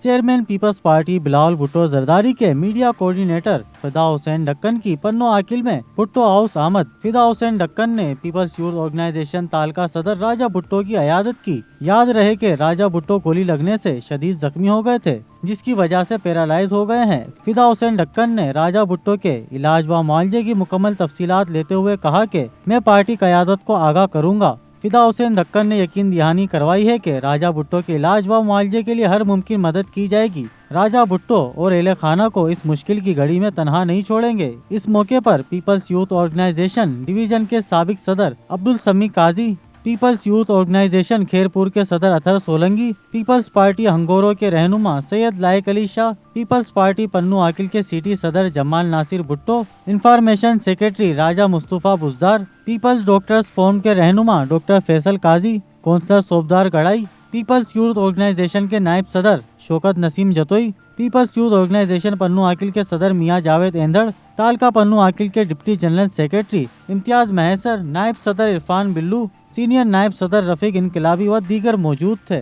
Chairman Peoples Party Bilawal Bhutto Zardari के media coordinator फिदा हुसैन ढक्कन की पन्नो आकिल में भुट्टो हाउस आमद। फिदा हुसैन ढक्कन ने पीपल्स यूथ ऑर्गेनाइजेशन तालका सदर राजा भुट्टो की अयादत की। याद रहे कि राजा भुट्टो गोली लगने से शदीद जख्मी हो गए थे, जिसकी वजह से पैरालाइज हो गए हैं। फिदा हुसैन ढक्कन ने राजा भुट्टो के इलाज व मुआवजे की मुकम्मल तफसीलात लेते हुए कहा कि मैं पार्टी क़यादत को आगाह करूंगा। फिदा हुसैन ढक्कन ने यकीन दहानी करवाई है कि राजा भुट्टो के इलाज व मुआवजे के लिए हर मुमकिन मदद की जाएगी। राजा भुट्टो और एले खाना को इस मुश्किल की घड़ी में तनहा नहीं छोड़ेंगे। इस मौके पर पीपल्स यूथ ऑर्गेनाइजेशन डिवीजन के साबिक सदर Abdul Sami Qazi, people's youth organisation Khairpur के सदर अतर सोलंगी, पीपल्स पार्टी हंगोरो के रहनुमा सैयद लायक अली शाह, पीपल्स पार्टी पन्नू आकिल के सिटी सदर Jamal Nasir Bhutto, information secretary Raja Mustafa Buzdar, people's doctors forum के रहनुमा doctor Faisal Qazi, councillor Sobdar Garhai, people's youth organisation के नायब सदर Shaukat Naseem Jatoi, people's youth organisation Pano Aqil के सदर मियाँ जावेद एंदड़, तालका पन्नू आकिल के deputy general secretary Imtiaz Mahsar, नायब सदर इरफान बिल्लू, सीनियर नायब सदर रफीक इनकलाबी व दीगर मौजूद थे।